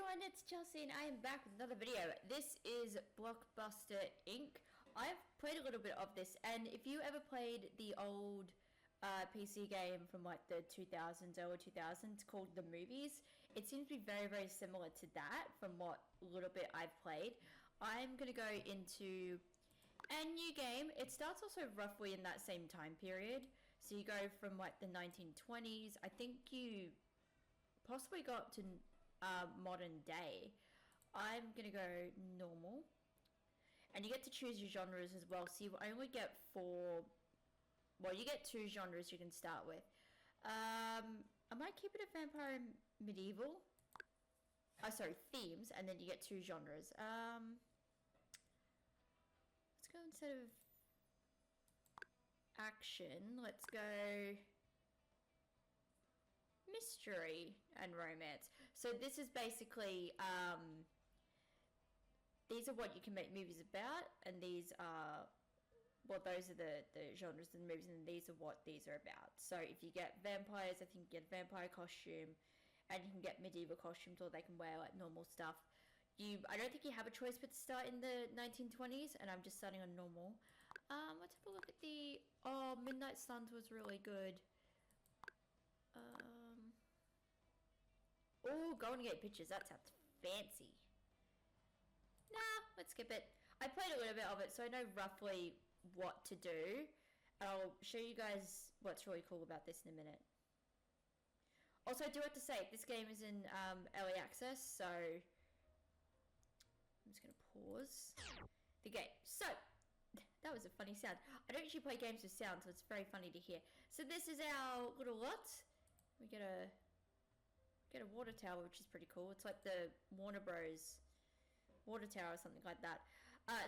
everyone, it's Chelsea and I am back with another video. This is Blockbuster Inc. I've played a little bit of this, and if you ever played the old PC game from like the 2000s, early 2000s called The Movies, it seems to be very, very similar to that from what little bit I've played. I'm going to go into a new game. It starts also roughly in that same time period. So you go from like the 1920s. I think you possibly got up to modern day. I'm gonna go normal, and you get to choose your genres as well. So you only get you get two genres you can start with. I might keep it a vampire and medieval. Oh, sorry, themes, and then you get two genres. Let's go instead of action. Let's go mystery and romance. So this is basically these are what you can make movies about, and these are those are the genres of the movies, and these are what these are about. So if you get vampires, I think you get a vampire costume, and you can get medieval costumes, or they can wear like normal stuff. I don't think you have a choice but to start in the 1920s, and I'm just starting on normal. Let's have a look at the Midnight Suns was really good. Oh, Golden Gate Pictures, that sounds fancy. Nah, let's skip it. I played a little bit of it, so I know roughly what to do. I'll show you guys what's really cool about this in a minute. Also, I do have to say, this game is in early access, so I'm just going to pause the game. So, that was a funny sound. I don't usually play games with sound, so it's very funny to hear. So this is our little lot. We get a water tower, which is pretty cool. It's like the Warner Bros. Water tower or something like that.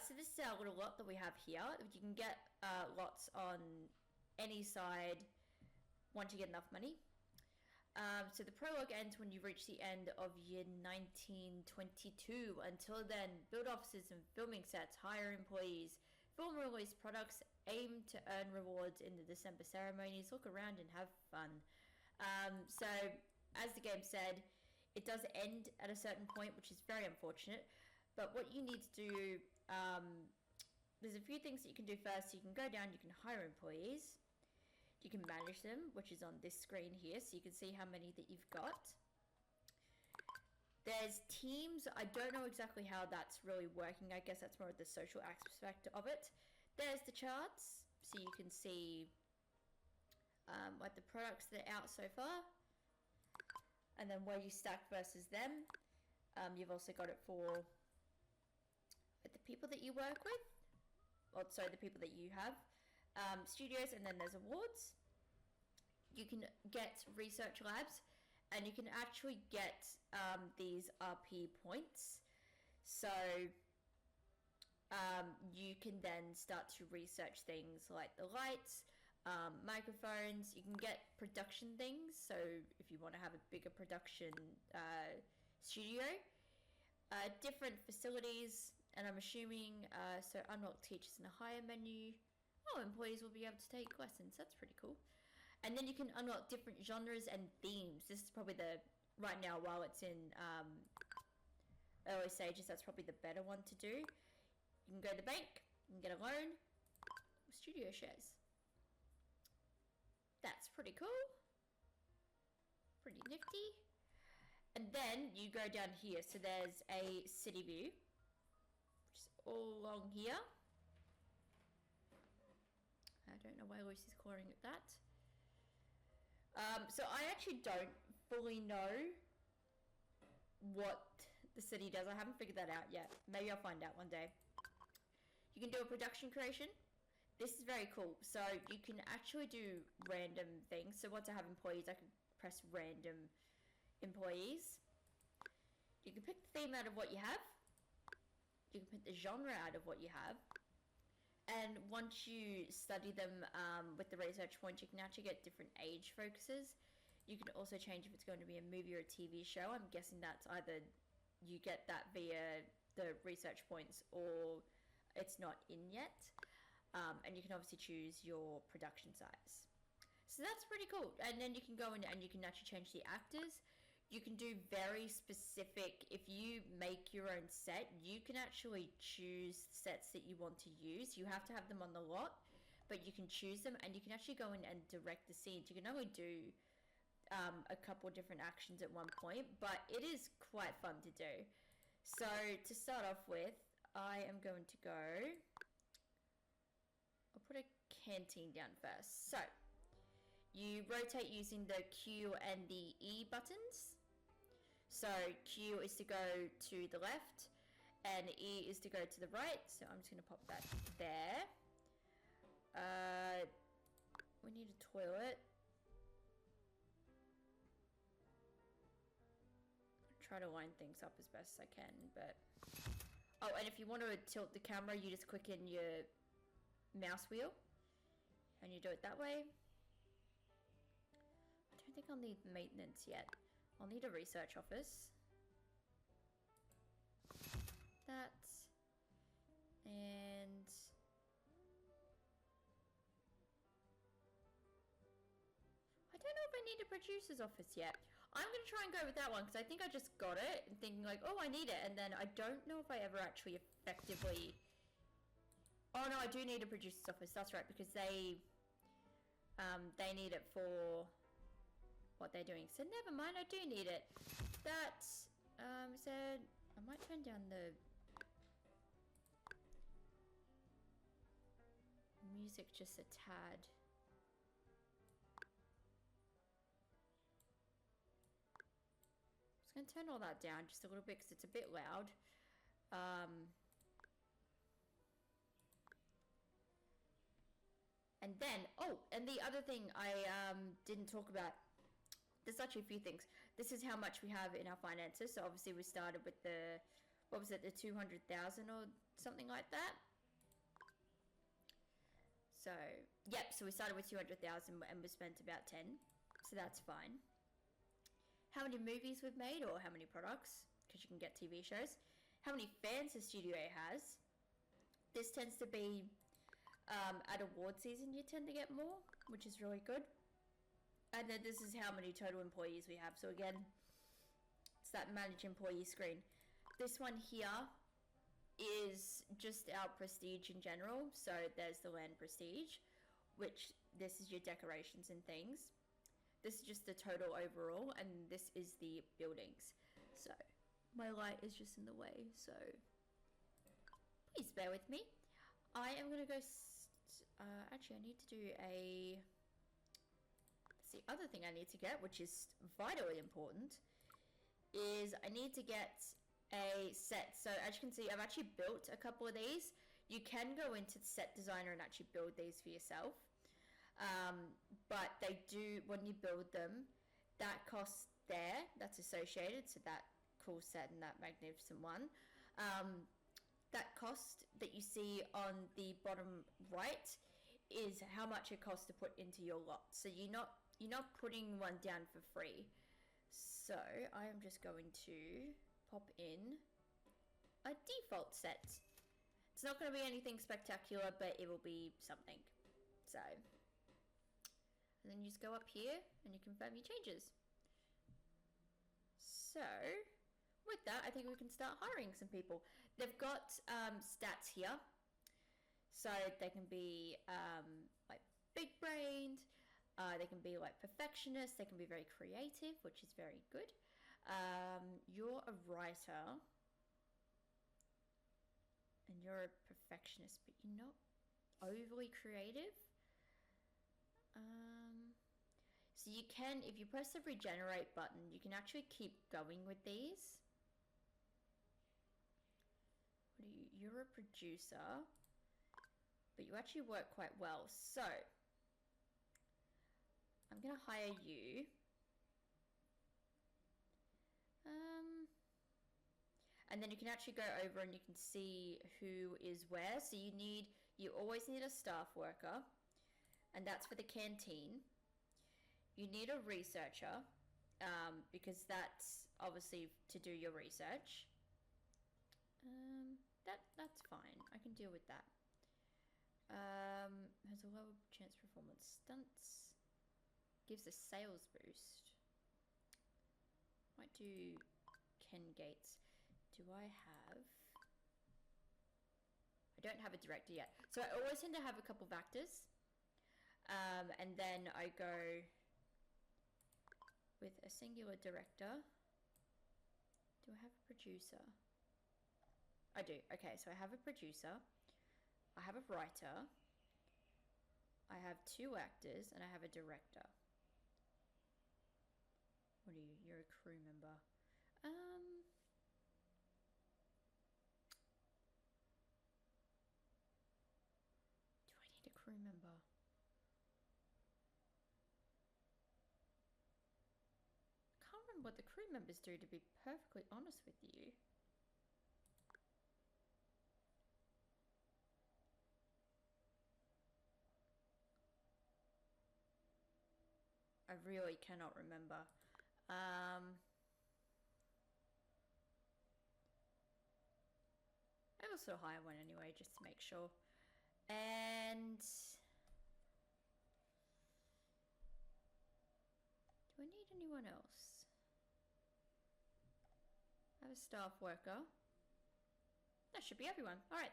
So this is our little lot that we have here. You can get lots on any side once you get enough money. So the prologue ends when you reach the end of year 1922. Until then, build offices and filming sets, hire employees, film release products, aim to earn rewards in the December ceremonies, look around and have fun. So, as the game said, it does end at a certain point, which is very unfortunate. But what you need to do, there's a few things that you can do first. You can go down, you can hire employees. You can manage them, which is on this screen here, so you can see how many that you've got. There's teams. I don't know exactly how that's really working. I guess that's more of the social aspect of it. There's the charts, so you can see like the products that are out so far, and then where you stack versus them. You've also got it for the people that you work with, also the people that you have, studios, and then there's awards. You can get research labs, and you can actually get these RP points. So you can then start to research things like the lights, microphones. You can get production things, so if you want to have a bigger production studio, different facilities, and I'm assuming so unlock teachers in a higher menu. Employees will be able to take lessons. That's pretty cool. And then you can unlock different genres and themes. This is probably right now, while it's in early stages, that's probably the better one to do. You can go to the bank, you can get a loan, studio shares. That's pretty cool. Pretty nifty. And then you go down here. So there's a city view, which is all along here. I don't know why Lucy's calling it that. So I actually don't fully know what the city does. I haven't figured that out yet. Maybe I'll find out one day. You can do a production creation. This is very cool. So you can actually do random things. So once I have employees, I can press random employees. You can pick the theme out of what you have. You can pick the genre out of what you have. And once you study them with the research points, you can actually get different age focuses. You can also change if it's going to be a movie or a TV show. I'm guessing that's either you get that via the research points or it's not in yet. And you can obviously choose your production size. So that's pretty cool. And then you can go in and you can actually change the actors. You can do very specific, if you you make your own set, you can actually choose sets that you want to use. You have to have them on the lot, but you can choose them, and you can actually go in and direct the scenes. You can only do a couple different actions at one point, but it is quite fun to do. So to start off with, I am going to go, I'll put a canteen down first. So you rotate using the Q and the E buttons. So Q is to go to the left and E is to go to the right. So I'm just going to pop that there. We need a toilet. Try to line things up as best I can, but... Oh, and if you want to tilt the camera, you just click in your mouse wheel and you do it that way. I don't think I'll need maintenance yet. I'll need a research office. That. And... I don't know if I need a producer's office yet. I'm going to try and go with that one because I think I just got it and thinking like, oh, I need it. And then I don't know if I ever actually effectively... Oh no, I do need a producer's office. That's right, because they need it for what they're doing. So never mind, I do need it. That, so I might turn down the music just a tad. I'm just going to turn all that down just a little bit because it's a bit loud. And then, oh, and the other thing I didn't talk about, there's actually a few things. This is how much we have in our finances. So obviously we started with the, what was it, the 200,000 or something like that. So, yep, so we started with 200,000 and we spent about 10. So that's fine. How many movies we've made or how many products, because you can get TV shows. How many fans the studio has. This tends to be, at award season you tend to get more, which is really good. And then this is how many total employees we have. So again, it's that manage employee screen. This one here is just our prestige in general. So there's the land prestige, which this is your decorations and things. This is just the total overall, and this is the buildings. So my light is just in the way, so please bear with me. I am gonna go, actually I need to do a, that's the other thing I need to get, which is vitally important, is I need to get a set. So as you can see, I've actually built a couple of these. You can go into the set designer and actually build these for yourself. But they do, when you build them, that cost there, that's associated, so that cool set and that magnificent one, that cost that you see on the bottom right is how much it costs to put into your lot. So you're not putting one down for free. So I am just going to pop in a default set. It's not going to be anything spectacular, but it will be something. So, and then you just go up here and you confirm your changes. So with that, I think we can start hiring some people. They've got stats here. So they can be like big-brained, they can be like perfectionists, they can be very creative, which is very good. You're a writer, and you're a perfectionist, but you're not overly creative. So you can, if you press the regenerate button, you can actually keep going with these. You're a producer, but you actually work quite well. So I'm going to hire you. And then you can actually go over and you can see who is where. So you always need a staff worker, and that's for the canteen. You need a researcher, because that's obviously to do your research. That's fine. I can deal with that. Has a lower chance performance. Stunts. Gives a sales boost. Might do Ken Gates. do I have... I don't have a director yet. So I always tend to have a couple of actors. And then I go with a singular director. Do I have a producer? I do. Okay, so I have a producer. I have a writer. I have 2 actors, and I have a director. What are you? You're a crew member. Do I need a crew member? I can't remember what the crew members do, to be perfectly honest with you. I really cannot remember. I also hire one anyway, just to make sure. And do I need anyone else? I have a staff worker. That should be everyone. All right.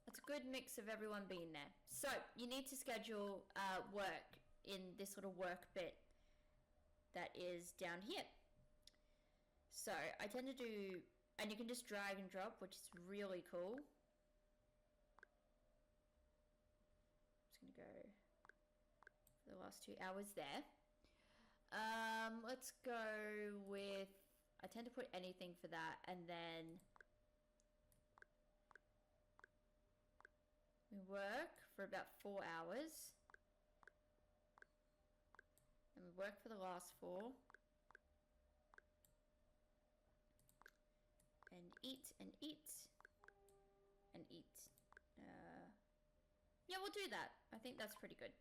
That's a good mix of everyone being there. So you need to schedule work in this little work bit that is down here. So I tend to do, and you can just drag and drop, which is really cool. I'm just gonna go for the last 2 hours there. Let's go with, I tend to put anything for that, and then we work for about 4 hours. And we work for the last 4. And eat, and eat, and eat. Yeah, we'll do that. I think that's pretty good.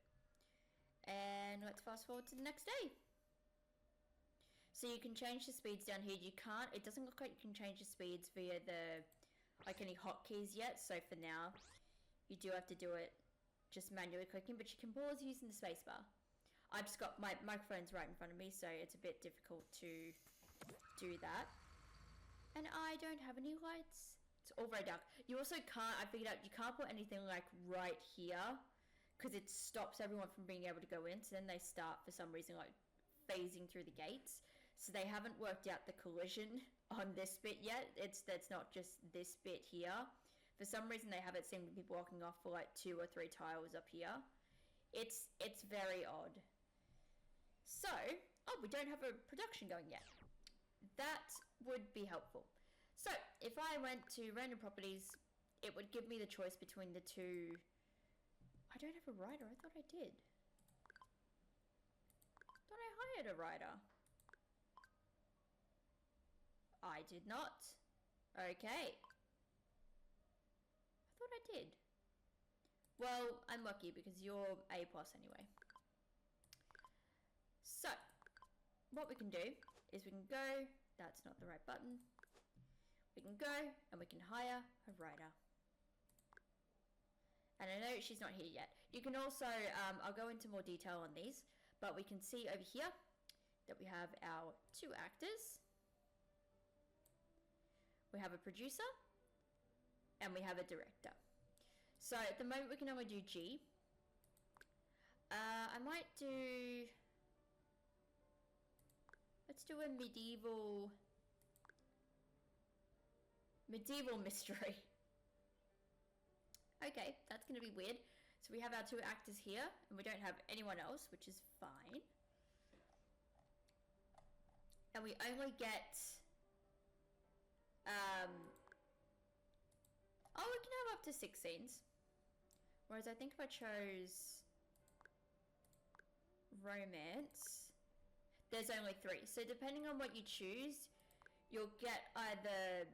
And let's fast forward to the next day. So you can change the speeds down here. You can't, it doesn't look like you can change the speeds via the, like any hotkeys yet. So for now, you do have to do it just manually clicking, but you can pause using the spacebar. I've just got my microphone's right in front of me, so it's a bit difficult to do that. And I don't have any lights. It's all very dark. You also can't, I figured out, you can't put anything like right here, because it stops everyone from being able to go in. So then they start, for some reason, like phasing through the gates. So they haven't worked out the collision on this bit yet. That's not just this bit here. For some reason, they haven't seemed to be blocking off for like 2 or 3 tiles up here. It's very odd. So, oh, we don't have a production going yet. That would be helpful. So, if I went to random properties, it would give me the choice between the 2. I don't have a writer. I thought I did. Thought I hired a writer. I did not. Okay. I thought I did. Well, I'm lucky because you're A+ anyway. So, what we can do is we can go, that's not the right button. We can go and we can hire a writer. And I know she's not here yet. You can also, I'll go into more detail on these, but we can see over here that we have our 2 actors. We have a producer and we have a director. So at the moment we can only do G. I might do, let's do a medieval mystery. Okay, that's gonna be weird. So we have our 2 actors here and we don't have anyone else, which is fine. And we only get, oh, we can have up to 6 scenes. Whereas I think if I chose romance, there's only 3. So depending on what you choose, you'll get either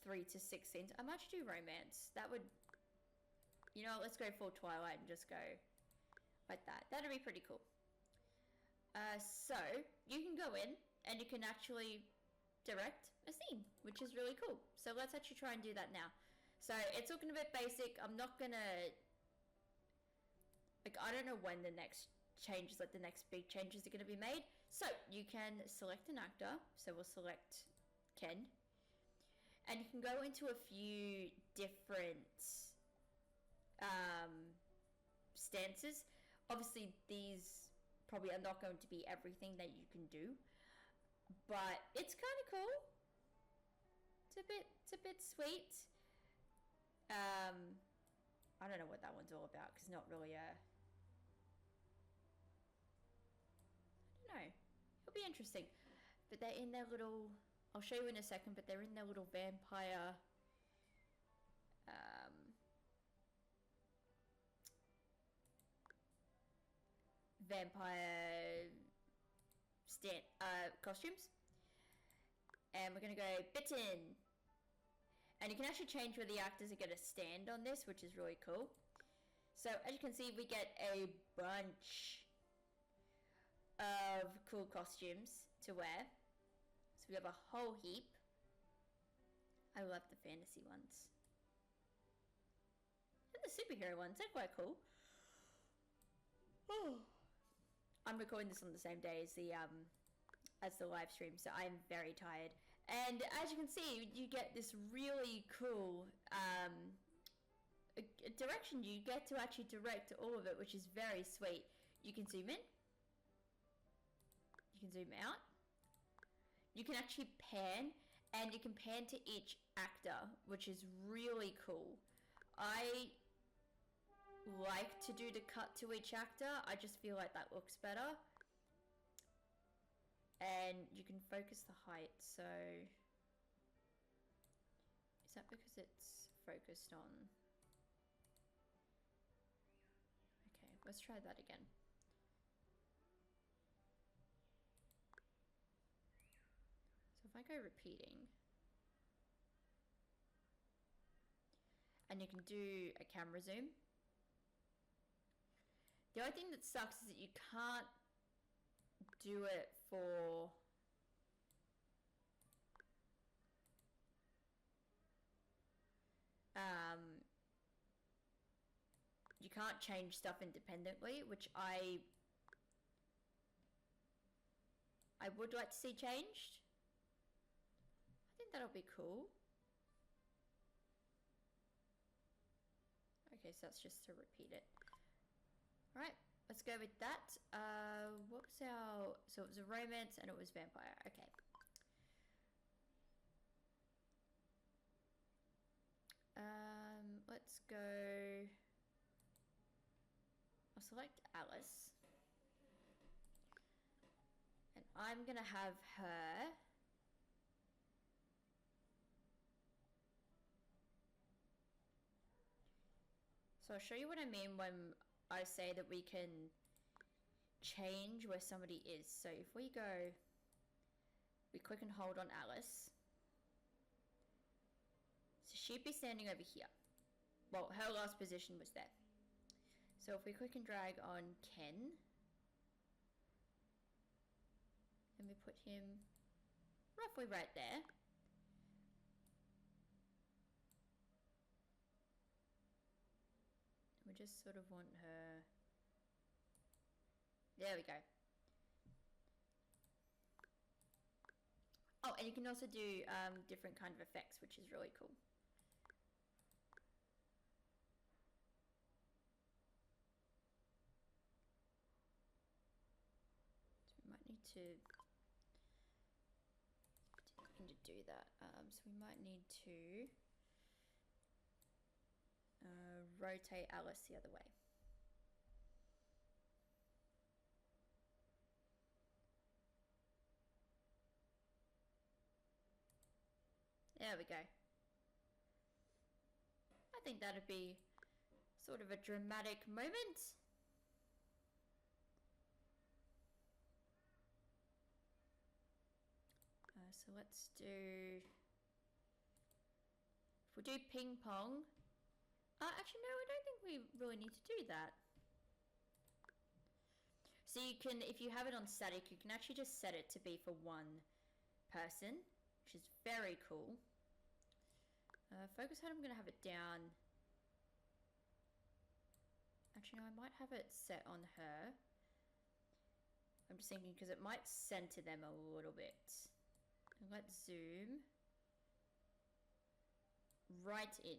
3 to 6 scenes. I might do romance. That would, you know, let's go full Twilight and just go like that. That'd be pretty cool. So you can go in and you can actually direct a scene, which is really cool. So let's actually try and do that now. So it's looking a bit basic. I'm not gonna, like, I don't know when the next changes, like the next big changes are gonna be made. So you can select an actor. So we'll select Ken. And you can go into a few different stances. Obviously, these probably are not going to be everything that you can do, but it's kind of cool. It's a bit sweet. I don't know what that one's all about because not really a. I don't know. It'll be interesting. But they're in their little. I'll show you in a second. But they're in their little vampire. Vampire costumes, and we're gonna go bitten. And you can actually change where the actors are going to stand on this, which is really cool. So as you can see, we get a bunch of cool costumes to wear. So we have a whole heap. I love the fantasy ones. And the superhero ones, they're quite cool. Oh. I'm recording this on the same day as the live stream, so I'm very tired. And as you can see, you get this really cool direction. You get to actually direct all of it, which is very sweet. You can zoom in. You can zoom out. You can actually pan, and you can pan to each actor, which is really cool. I like to do the cut to each actor. I just feel like that looks better. And you can focus the height, so is that because it's focused on? Okay, let's try that again. So if I go repeating, and you can do a camera zoom. The only thing that sucks is that you can't do it for you can't change stuff independently, which I would like to see changed. I think that'll be cool. Okay, so that's just to repeat it. Right, let's go with that. What was our... So it was a romance and it was vampire. Okay. Let's go... I'll select Alice. And I'm gonna have her... So I'll show you what I mean when I say that we can change where somebody is. So if we go, we click and hold on Alice. So she'd be standing over here. Well, her last position was there. So if we click and drag on Ken, and we put him roughly right there. We just sort of want her... There we go. Oh, and you can also do different kind of effects, which is really cool. So we might need to do that. So we might need to rotate Alice the other way. There we go. I think that'd be sort of a dramatic moment. So let's do... If we do ping pong... actually, no, I don't think we really need to do that. So you can, if you have it on static, you can actually just set it to be for one person, which is very cool. Focus height, I'm going to have it down. Actually, no, I might have it set on her. I'm just thinking because it might center them a little bit. And let's zoom. right in.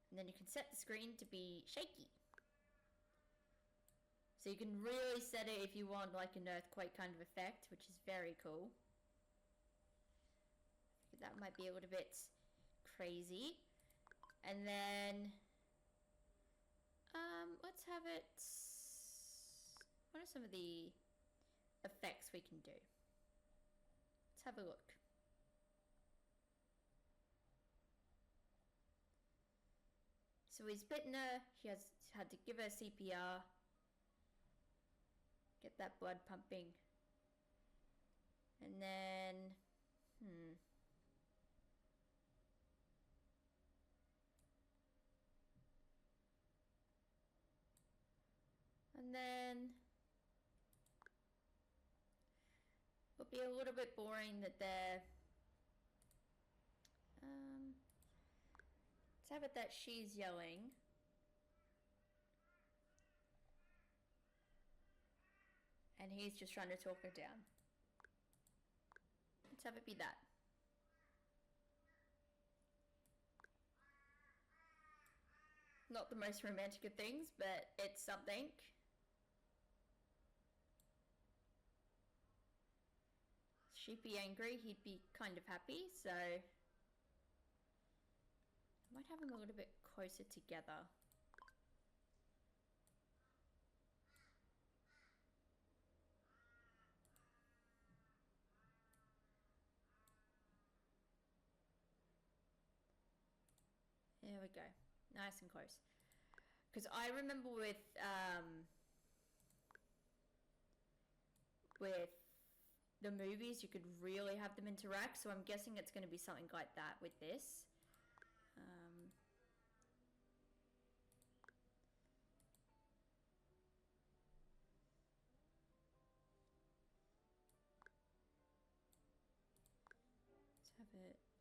And then you can set the screen to be shaky. So you can really set it if you want like an earthquake kind of effect, which is very cool. I think that might be a little bit crazy. And then let's have it. What are some of the effects we can do? Let's have a look. So he's bitten her, he has had to give her CPR, get that blood pumping, and then, and then, it'll be a little bit boring that they're, let's have it that she's yelling. And he's just trying to talk her down. Let's have it be that. Not the most romantic of things, but it's something. She'd be angry, he'd be kind of happy, so I might have them a little bit closer together. There we go. Nice and close. Because I remember with the movies, you could really have them interact. So I'm guessing it's going to be something like that with this.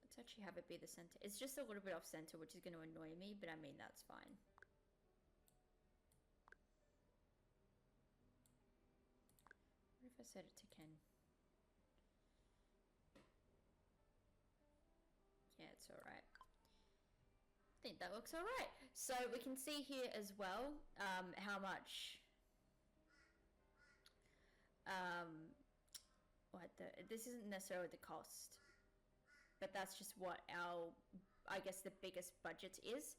Let's actually have it be the center. It's just a little bit off center, which is going to annoy me, but I mean, that's fine. What if I set it to Ken? Yeah, it's alright. I think that looks alright. So we can see here as well how much this isn't necessarily the cost, but that's just what our, I guess, the biggest budget is.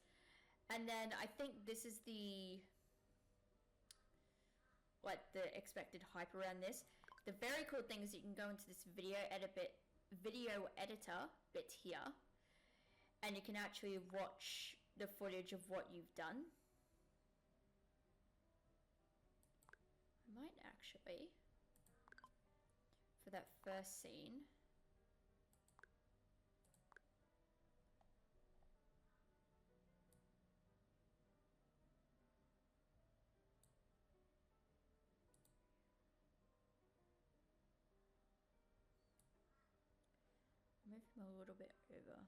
And then I think this is the expected hype around this. The very cool thing is you can go into this video editor bit here, and you can actually watch the footage of what you've done. I might actually, for that first scene, move him a little bit over.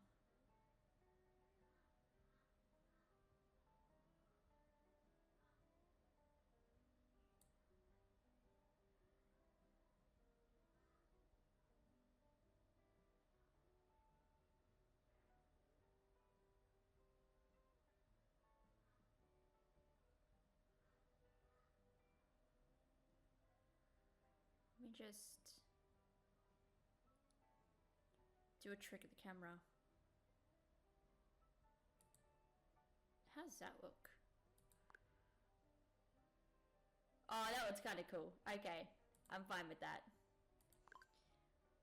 Let me just do a trick of the camera. How does that look? Oh, that looks kind of cool. Okay, I'm fine with that.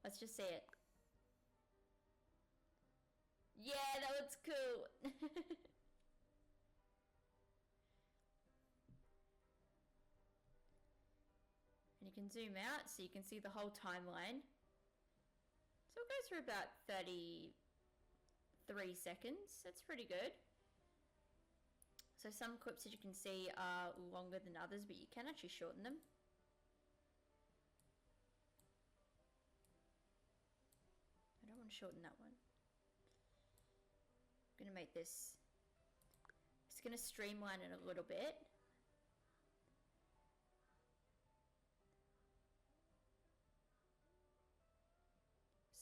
Let's just see it. Yeah, that looks cool. And you can zoom out so you can see the whole timeline. So it goes for about 33 seconds. That's pretty good. So some clips, as you can see, are longer than others, but you can actually shorten them. I don't want to shorten that one. I'm going to make this, it's going to streamline it a little bit.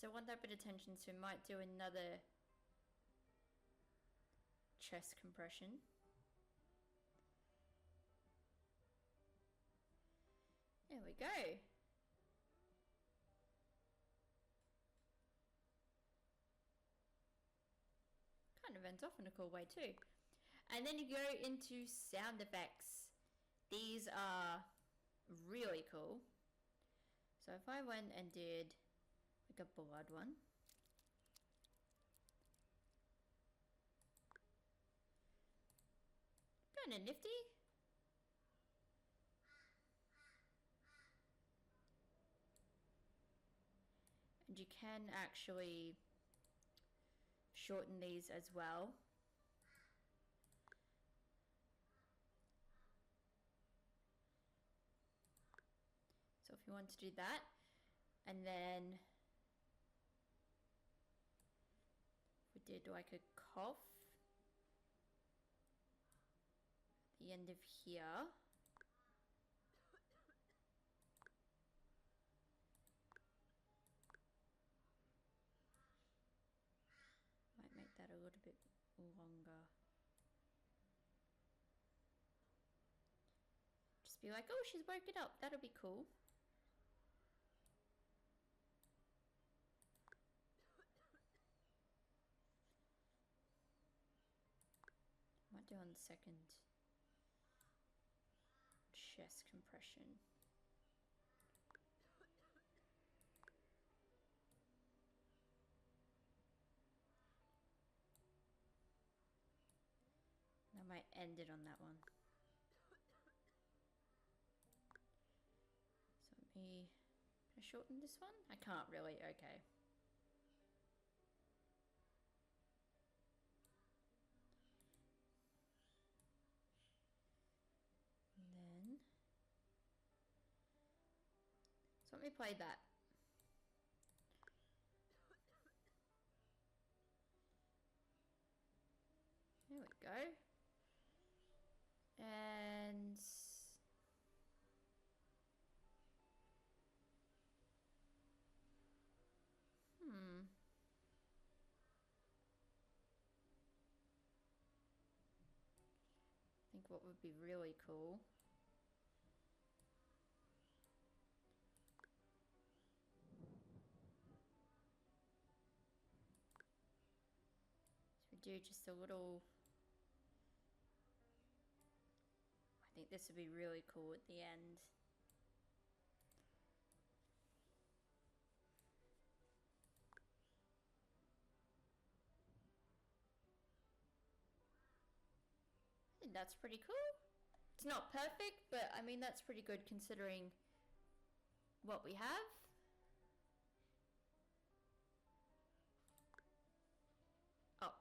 So I want that bit of tension, so we might do another chest compression. There we go. Kind of ends off in a cool way too. And then you go into sound effects. These are really cool. So if I went and did like a blood one. Kind of nifty. And you can actually shorten these as well. So if you want to do that, and then we did like a cough at the end of here. Might make that a little bit longer. Just be like, oh, she's woke it up. That'll be cool. Might do on the second chest compression. I might end it on that one. So can I shorten this one? I can't really, okay. And then, so let me play that. There we go. And I think what would be really cool is we do just a little. I think this would be really cool at the end. I think that's pretty cool. It's not perfect, but I mean that's pretty good considering what we have. Oh,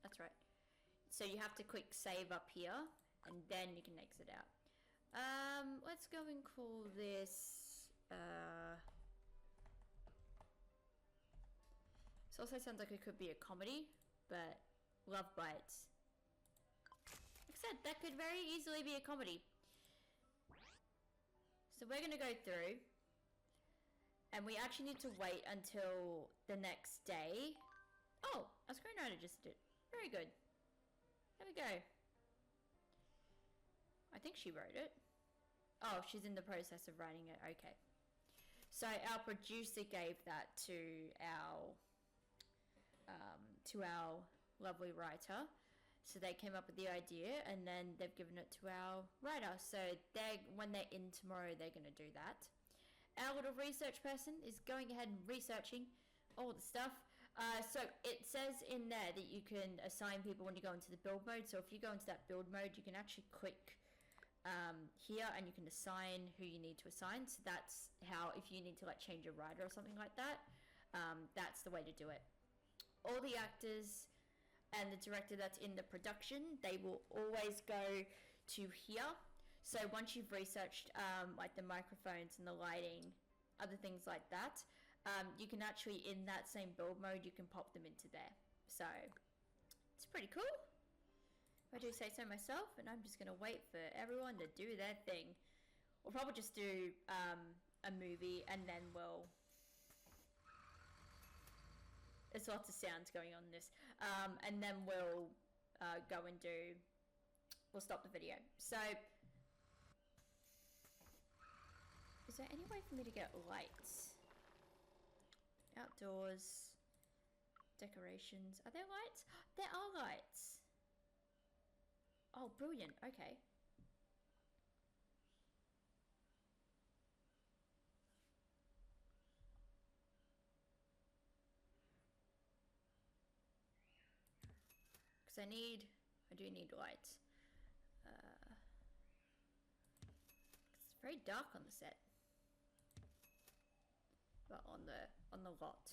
that's right. So you have to click save up here and then you can exit out. Let's go and call this this also sounds like it could be a comedy, but Love Bites. Like I said, that could very easily be a comedy. So we're gonna go through and we actually need to wait until the next day. Oh, our screenwriter just did. Very good. There we go. I think she wrote it. Oh, she's in the process of writing it. Okay. So our producer gave that to our lovely writer. So they came up with the idea and then they've given it to our writer. So when they're in tomorrow, they're going to do that. Our little research person is going ahead and researching all the stuff. So it says in there that you can assign people when you go into the build mode. So if you go into that build mode, you can actually click here and you can assign who you need to assign. So that's how, if you need to like change a writer or something like that, that's the way to do it. All the actors and the director that's in the production, they will always go to here. So once you've researched like the microphones and the lighting, other things like that, you can actually, in that same build mode, you can pop them into there. So it's pretty cool. I do say so myself, and I'm just going to wait for everyone to do their thing. We'll probably just do a movie, and then we'll there's lots of sounds going on in this. And then we'll go and we'll stop the video. So, is there any way for me to get lights? Outdoors, decorations. Are there lights? There are lights. Oh, brilliant. Okay. Because I do need lights. It's very dark on the set. But on the lot.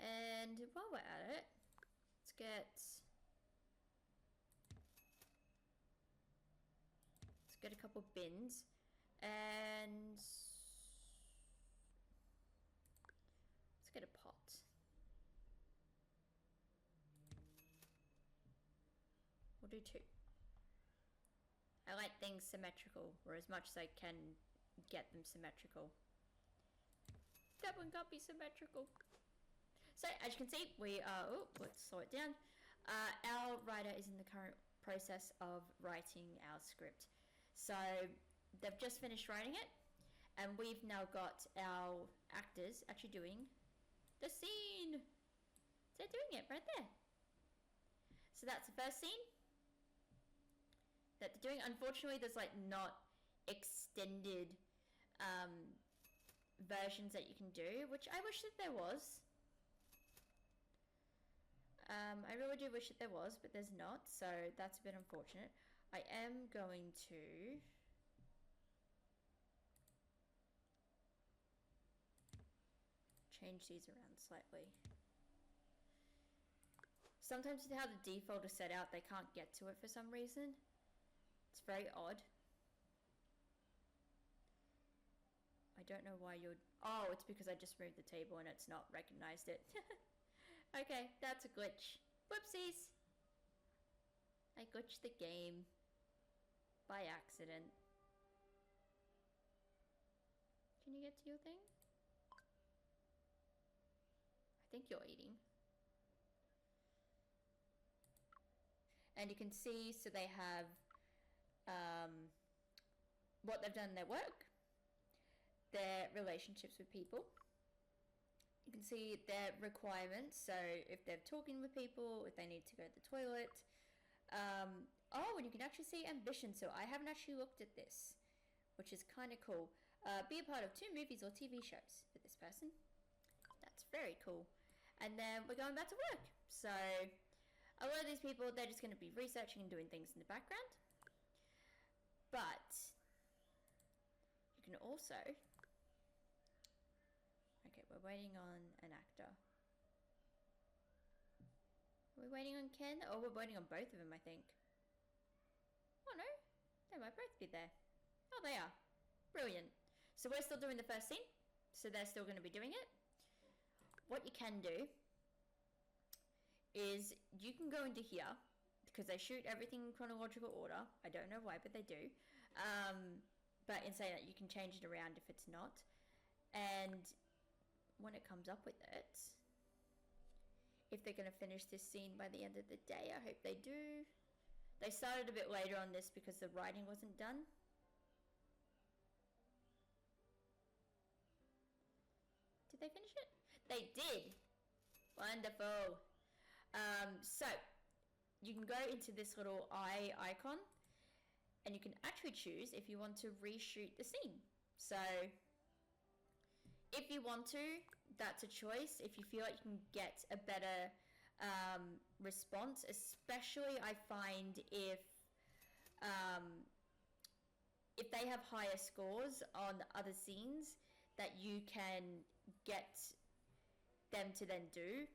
And while we're at it, let's get a couple bins and let's get a pot. We'll do 2. I like things symmetrical, or as much as I can get them symmetrical. That one can't be symmetrical. So, as you can see, we are... Oh, let's slow it down. Our writer is in the current process of writing our script. So, they've just finished writing it, and we've now got our actors actually doing the scene. They're doing it right there. So, that's the first scene that they're doing. Unfortunately, there's like not extended versions that you can do, which I wish that there was. I really do wish that there was, but there's not, so that's a bit unfortunate. I am going to change these around slightly. Sometimes with how the default is set out, they can't get to it for some reason. It's very odd. I don't know why you're... Oh, it's because I just moved the table and it's not recognized it. Okay, that's a glitch. Whoopsies! I glitched the game by accident. Can you get to your thing? I think you're eating. And you can see, so they have what they've done in their work, their relationships with people. You can see their requirements, so if they're talking with people, if they need to go to the toilet. Oh, and you can actually see ambition, so I haven't actually looked at this, which is kind of cool. Be a part of 2 movies or TV shows for this person. That's very cool. And then we're going back to work. So a lot of these people, they're just going to be researching and doing things in the background. But you can also... Okay, we're waiting on an actor. Are we waiting on Ken? Oh, we're waiting on both of them, I think. Oh no, they might both be there. Oh, they are. Brilliant. So we're still doing the first scene, so they're still going to be doing it. What you can do is you can go into here, because they shoot everything in chronological order. I don't know why, but they do. But in saying that, you can change it around if it's not. And when it comes up with it, if they're going to finish this scene by the end of the day, I hope they do. They started a bit later on this because the writing wasn't done. Did they finish it? They did! Wonderful! So, you can go into this little eye icon, and you can actually choose if you want to reshoot the scene. So, if you want to, that's a choice. If you feel like you can get a better response, especially I find if they have higher scores on other scenes that you can get them to then do.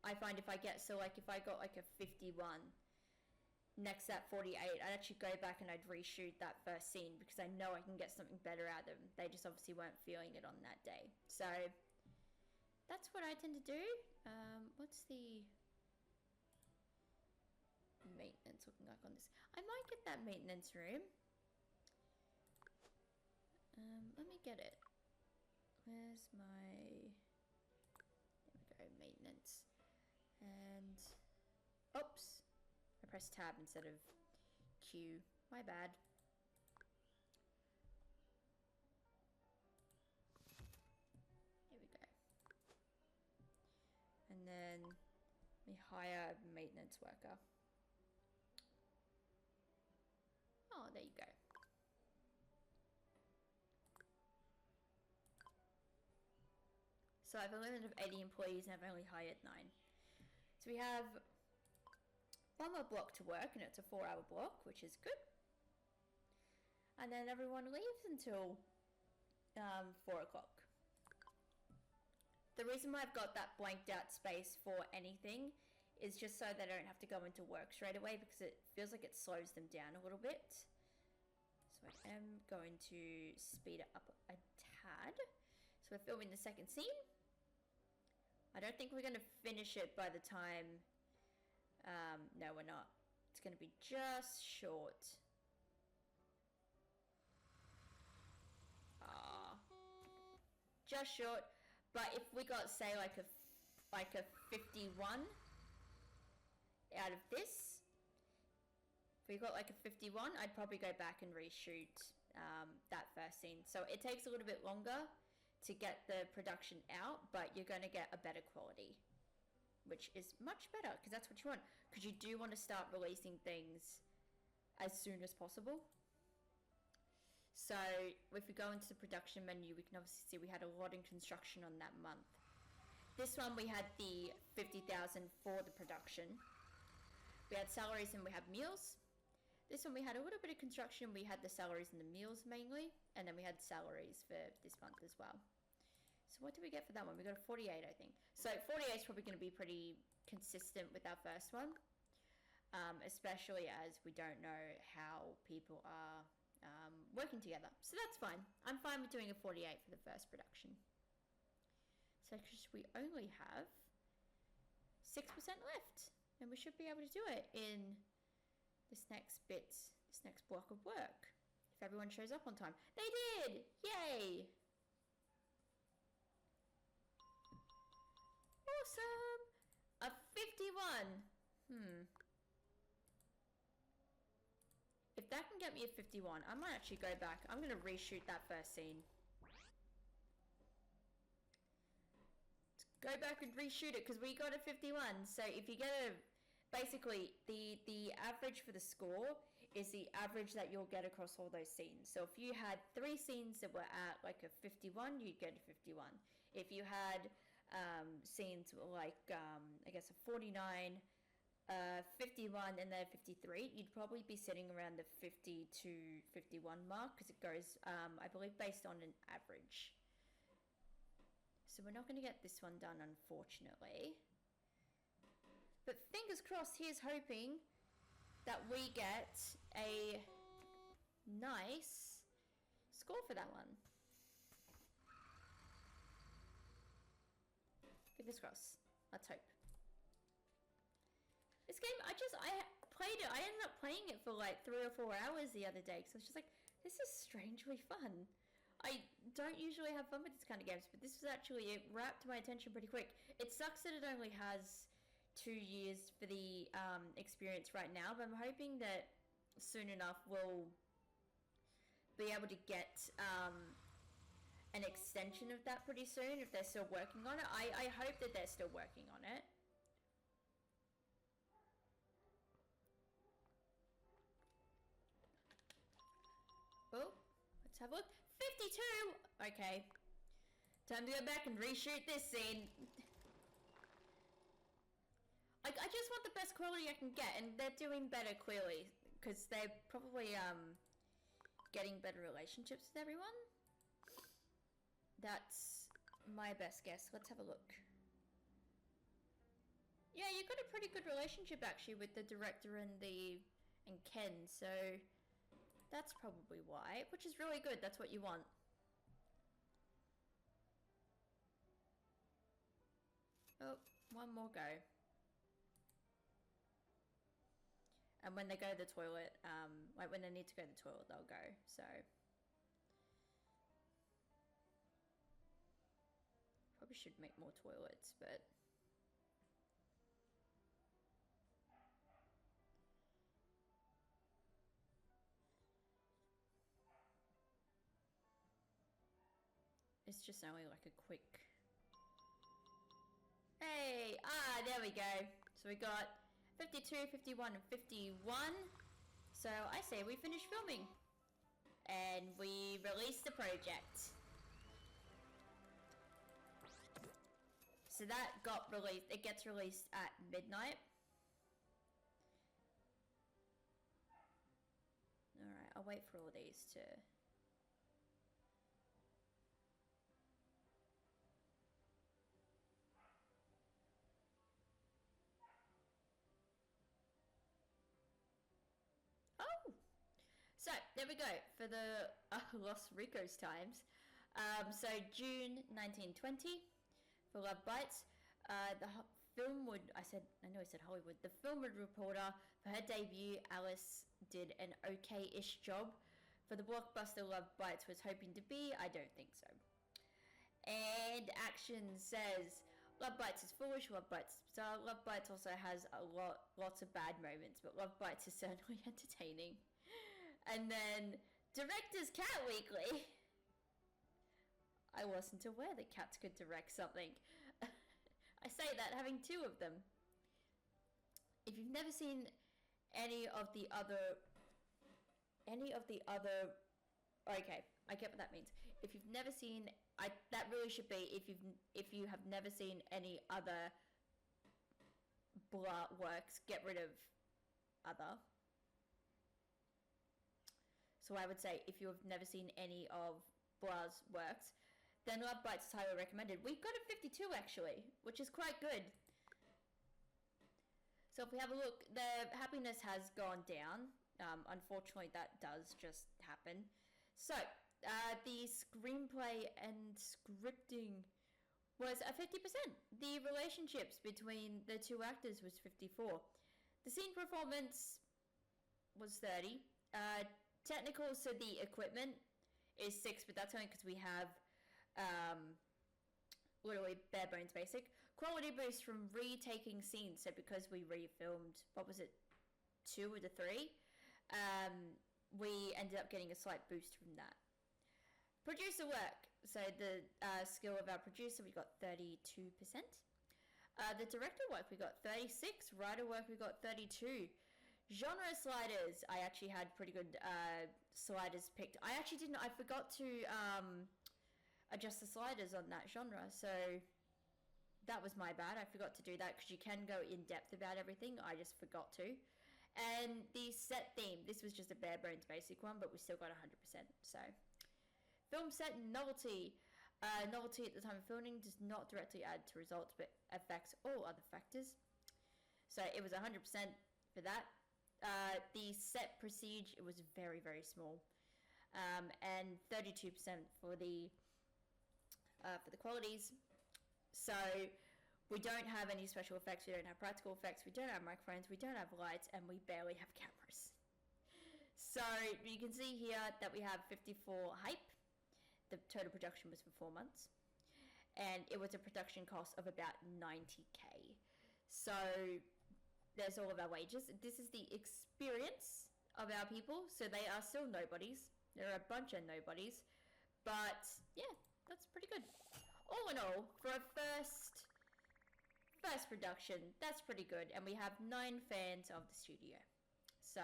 I find if I get, so like if I got like a 51 next to that 48, I'd actually go back and I'd reshoot that first scene because I know I can get something better out of them. They just obviously weren't feeling it on that day. So that's what I tend to do. What's the maintenance looking like on this? I might get that maintenance room. Let me get it. Where's my press tab instead of Q. My bad. Here we go. And then we hire a maintenance worker. Oh, there you go. So I have a limit of 80 employees and I've only hired 9. So we have one more block to work, and it's a 4-hour block, which is good. And then everyone leaves until 4 o'clock. The reason why I've got that blanked out space for anything is just so they don't have to go into work straight away, because it feels like it slows them down a little bit. So I am going to speed it up a tad. So we're filming the second scene. I don't think we're going to finish it by the time... no, we're not. It's going to be just short. Just short. But if we got, say, like a 51 out of this, if we got like a 51, I'd probably go back and reshoot that first scene. So it takes a little bit longer to get the production out, but you're going to get a better quality, which is much better, because that's what you want. Because you do want to start releasing things as soon as possible. So if we go into the production menu, we can obviously see we had a lot in construction on that month. This one we had the 50,000 for the production. We had salaries and we had meals. This one we had a little bit of construction. We had the salaries and the meals mainly, and then we had salaries for this month as well. So what did we get for that one? We got a 48, I think. So 48 is probably going to be pretty consistent with our first one, especially as we don't know how people are working together. So that's fine. I'm fine with doing a 48 for the first production. So we only have 6% left, and we should be able to do it in this next block of work, if everyone shows up on time. They did! Yay! Awesome! A 51. If that can get me a 51, I might actually go back. I'm going to reshoot that first scene. Go back and reshoot it, because we got a 51. So if you get a... Basically, the average for the score is the average that you'll get across all those scenes. So if you had 3 scenes that were at like a 51, you'd get a 51. If you had scenes like, I guess, a 49... 51 and then 53, you'd probably be sitting around the 50 to 51 mark, because it goes, I believe, based on an average. So we're not going to get this one done, unfortunately. But fingers crossed, here's hoping that we get a nice score for that one. Fingers crossed. Let's hope. This game, I played it. I ended up playing it for like 3 or 4 hours the other day, because I was just like, this is strangely fun. I don't usually have fun with this kind of games, but this was actually, it wrapped my attention pretty quick. It sucks that it only has 2 years for the experience right now, but I'm hoping that soon enough we'll be able to get an extension of that pretty soon, if they're still working on it. I hope that they're still working on it. Oh, let's have a look. 52! Okay. Time to go back and reshoot this scene. I just want the best quality I can get, and they're doing better, clearly, because they're probably getting better relationships with everyone. That's my best guess. Let's have a look. Yeah, you've got a pretty good relationship, actually, with the director and Ken, so... That's probably why, which is really good. That's what you want. Oh, one more go. And when they go to the toilet, like when they need to go to the toilet, they'll go, so. Probably should make more toilets, but. just only like a quick... Hey! There we go. So we got 52, 51, and 51. So I say we finish filming. And we release the project. So that got released. It gets released at midnight. Alright, I'll wait for all these to... Oh! So, there we go, for the Los Ricos times. So, June 1920, for Love Bites. The film would, I know I said Hollywood. The film would reporter, for her debut, Alice did an okay-ish job. For the blockbuster Love Bites was hoping to be, I don't think so. And Action says, Love Bites is foolish, Love Bites is bizarre. Love Bites also has lots of bad moments, but Love Bites is certainly entertaining. And then, Director's Cat Weekly. I wasn't aware that cats could direct something. I say that having two of them. If you've never seen any of the other... Okay, I get what that means. If you've never seen... that really should be if you have never seen any other blah works, get rid of other. So I would say if you have never seen any of Blah's works, then Love Bites is highly recommended. We've got a 52 actually, which is quite good. So if we have a look, the happiness has gone down. Unfortunately, that does just happen. So, the screenplay and scripting was a 50%. The relationships between the two actors was 54. The scene performance was 30. Technical, so the equipment is 6, but that's only because we have literally bare bones basic. Quality boost from retaking scenes, so because we refilmed, what was it, 2 of the 3, we ended up getting a slight boost from that. Producer work, so the skill of our producer, we got 32%. The director work, we got 36. Writer work, we got 32. Genre sliders, I actually had pretty good sliders picked. I forgot to adjust the sliders on that genre, so that was my bad. I forgot to do that because you can go in depth about everything. I just forgot to. And the set theme, this was just a bare bones basic one, but we still got 100%. So, film set novelty. Novelty at the time of filming does not directly add to results, but affects all other factors. So it was 100% for that. The set prestige, it was very, very small. And 32% for the qualities. So we don't have any special effects, we don't have practical effects, we don't have microphones, we don't have lights, and we barely have cameras. So you can see here that we have 54 hype. The total production was for 4 months. And it was a production cost of about 90k. So there's all of our wages. This is the experience of our people. So they are still nobodies. There are a bunch of nobodies. But yeah, that's pretty good. All in all, for a first production, that's pretty good. And we have 9 fans of the studio. So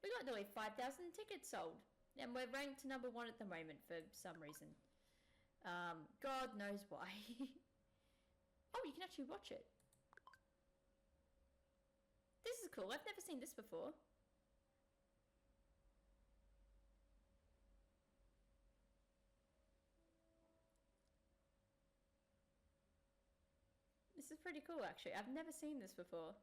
we got nearly 5,000 tickets sold. And we're ranked number 1 at the moment for some reason. God knows why. Oh, you can actually watch it. This is cool. I've never seen this before. This is pretty cool, actually. I've never seen this before.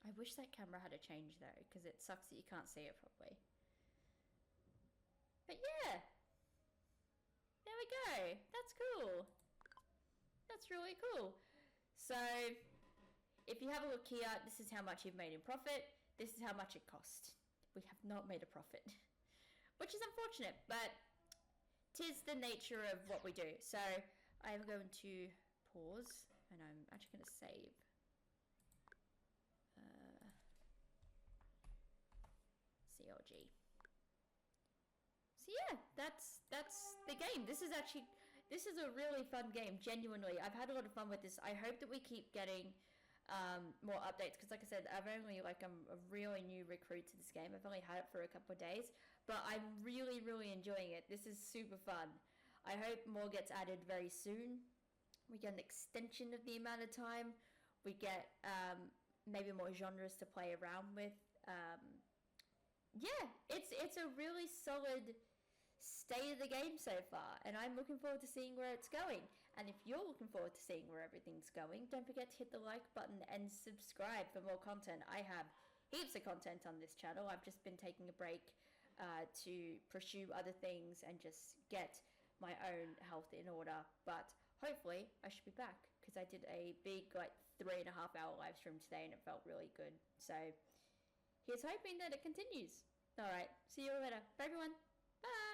I wish that camera had a change though, because it sucks that you can't see it properly. But yeah, there we go. That's cool. That's really cool. So, if you have a look here, this is how much you've made in profit. This is how much it cost. We have not made a profit, which is unfortunate, but 'tis the nature of what we do. So, I am going to pause, and I'm actually going to save. technology. So yeah, that's the game. This is a really fun game, genuinely. I've had a lot of fun with this. I hope that we keep getting more updates, because like I said, I'm a really new recruit to this game. I've only had it for a couple of days, but I'm really enjoying it. This is super fun. I hope more gets added very soon. We get an extension of the amount of time. We get maybe more genres to play around with. Yeah, it's a really solid state of the game so far, and I'm looking forward to seeing where it's going. And if you're looking forward to seeing where everything's going, don't forget to hit the like button and subscribe for more content. I have heaps of content on this channel. I've just been taking a break to pursue other things and just get my own health in order, but hopefully I should be back, because I did a big 3.5 hour live stream today and it felt really good. So here's hoping that it continues. Alright, see you all later. Bye everyone. Bye.